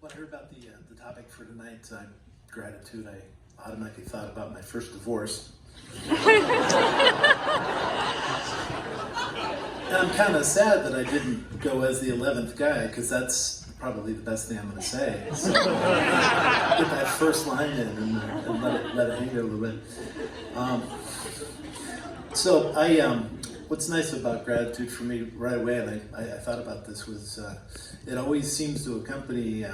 When I heard about the topic for tonight, gratitude, I automatically thought about my first divorce. And I'm kind of sad that I didn't go as the 11th guy, because that's probably the best thing I'm going to say. So get that first line in and let it hang there a little bit. What's nice about gratitude for me right away, and I thought about this, was it always seems to accompany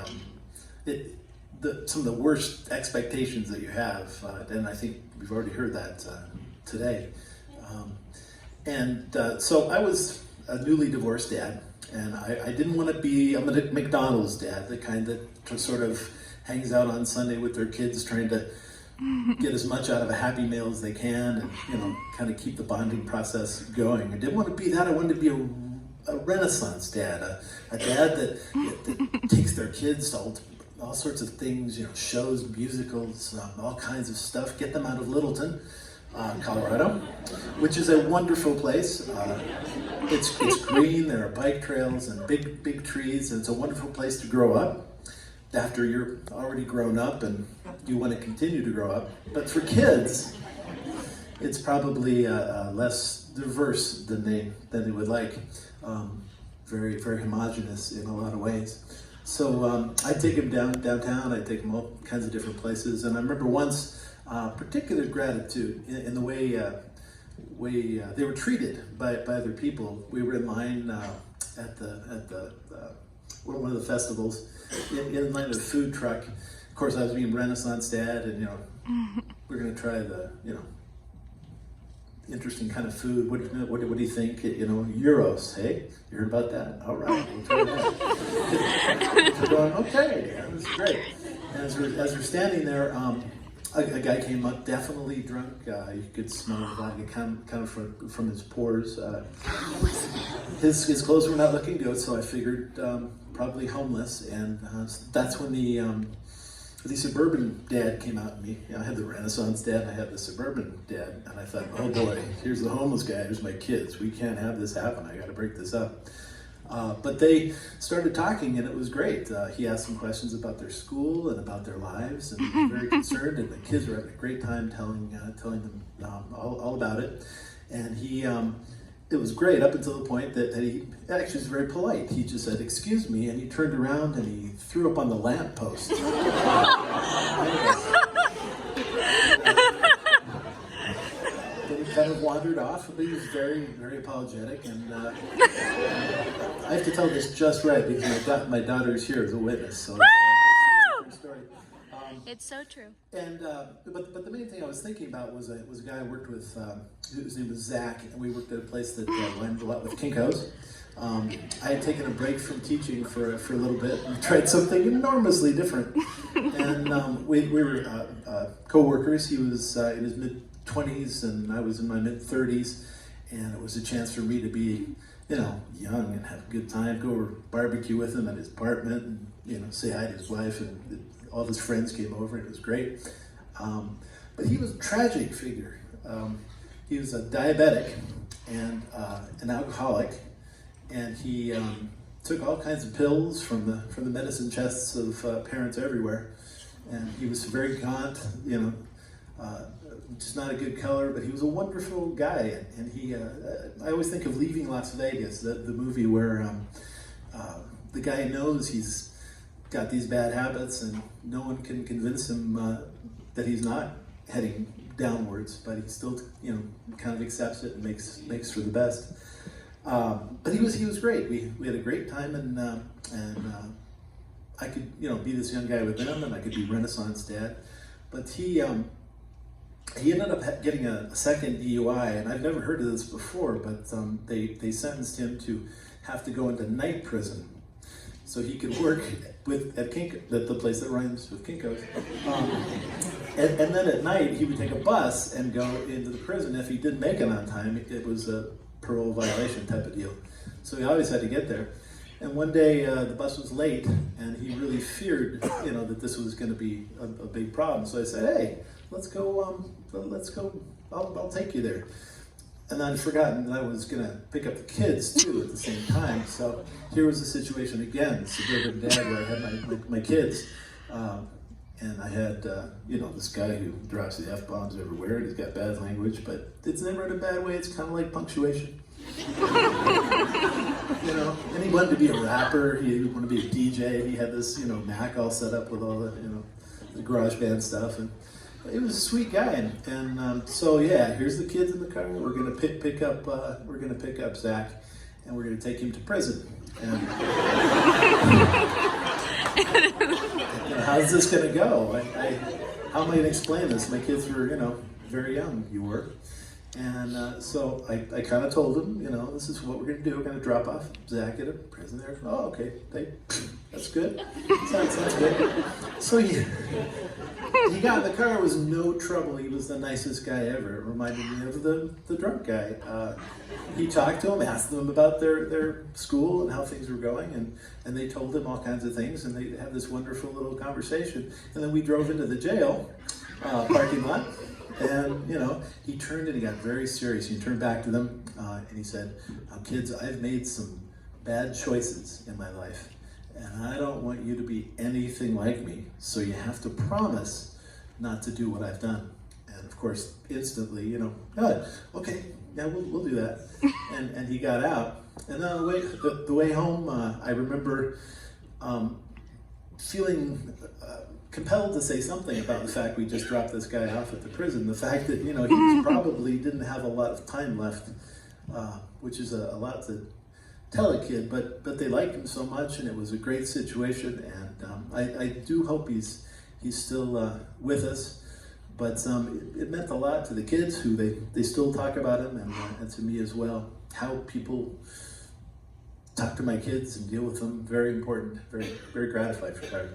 some of the worst expectations that you have, and I think we've already heard that today. So I was a newly divorced dad, and I didn't want to be a McDonald's dad, the kind that sort of hangs out on Sunday with their kids trying to get as much out of a Happy Meal as they can, and kind of keep the bonding process going. I didn't want to be that. I wanted to be a Renaissance dad, a dad that takes their kids to all sorts of things, shows, musicals, all kinds of stuff. Get them out of Littleton, Colorado, which is a wonderful place. It's green. There are bike trails and big trees, and it's a wonderful place to grow up after you're already grown up and you want to continue to grow up. But for kids, it's probably less diverse than they would like. Very homogenous in a lot of ways. So I take them downtown. I take them all kinds of different places. And I remember once particular gratitude in the way they were treated by other people. We were in line at one of the festivals, in line with a food truck. Of course, I was being Renaissance dad, and we're going to try the interesting kind of food. What do you think? Gyros. Hey, you heard about that? All right, we'll try that. We're going, okay, that was great. And as we're standing there, a guy came up, definitely drunk. You could smell the vodka kind of from his pores. His clothes were not looking good, so I figured probably homeless. And that's when the suburban dad came out in me. I had the Renaissance dad, and I had the suburban dad, and I thought, oh boy, here's the homeless guy, here's my kids. We can't have this happen. I got to break this up. But they started talking, and it was great. He asked some questions about their school and about their lives, and he was very concerned, and the kids were having a great time telling them all about it. And it was great up until the point that he actually was very polite. He just said, "Excuse me," and he turned around and he threw up on the lamppost. Then he kind of wandered off, but he was very apologetic. And I have to tell this just right because my daughter is here as a witness. So it's a true story. It's so true. And but the main thing I was thinking about was a guy I worked with whose name was Zach, and we worked at a place that rhymed a lot with Kinko's. I had taken a break from teaching for a little bit and tried something enormously different. And we were co-workers. He was in his mid-20s and I was in my mid-30s, and it was a chance for me to be, young and have a good time, go over barbecue with him at his apartment, and say hi to his wife, and all his friends came over, and it was great. But he was a tragic figure. He was a diabetic and an alcoholic, and he took all kinds of pills from the medicine chests of parents everywhere. And he was very gaunt, just not a good color, but he was a wonderful guy. And he, I always think of Leaving Las Vegas, the movie where the guy knows he's got these bad habits, and no one can convince him that he's not heading downwards, but he still, kind of accepts it and makes for the best. But he was great. We had a great time, and I could, be this young guy with them, and I could be Renaissance dad. But he ended up getting a second DUI, and I've never heard of this before, but they sentenced him to have to go into night prison so he could work at the place that rhymes with Kinko's. And then at night, he would take a bus and go into the prison. If he didn't make it on time, it was a parole violation type of deal. So he always had to get there. And one day, the bus was late, and he really feared, that this was going to be a big problem. So I said, "Hey, let's go. I'll take you there." And I'd forgotten that I was going to pick up the kids too at the same time. So here was the situation again, suburban dad, where I had my kids. And I had, this guy who drops the F-bombs everywhere, and he's got bad language, but it's never in a bad way. It's kind of like punctuation. And he wanted to be a rapper. He wanted to be a DJ. He had this, Mac all set up with all the garage band stuff. And it was a sweet guy. And so, yeah, here's the kids in the car. We're going to pick up Zach, and we're going to take him to prison. And how's this going to go? How am I going to explain this? My kids were, very young. You were. And so I kind of told him, this is what we're going to do. We're going to drop off Zach at a prison there. Oh, okay. That's good. Sounds good. So he got in the car. It was no trouble. He was the nicest guy ever. It reminded me of the drunk guy. He talked to him, asked them about their school and how things were going, and they told him all kinds of things, and they had this wonderful little conversation. And then we drove into the jail parking lot. And, he turned and he got very serious. He turned back to them and he said, "Now, kids, I've made some bad choices in my life, and I don't want you to be anything like me. So you have to promise not to do what I've done." And of course, instantly, "God, okay, yeah, we'll do that." And he got out. And on the way home, I remember feeling compelled to say something about the fact we just dropped this guy off at the prison. The fact that, he probably didn't have a lot of time left, which is a lot to tell a kid, but they liked him so much, and it was a great situation. And I do hope he's still with us. But it meant a lot to the kids, who they still talk about him, and to me as well. How people talk to my kids and deal with them, very important, very, very gratified for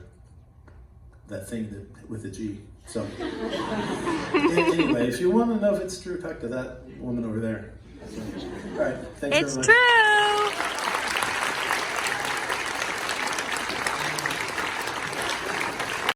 that thing with a G. So anyway, if you want to know if it's true, talk to that woman over there. So, all right, thanks very much. It's true.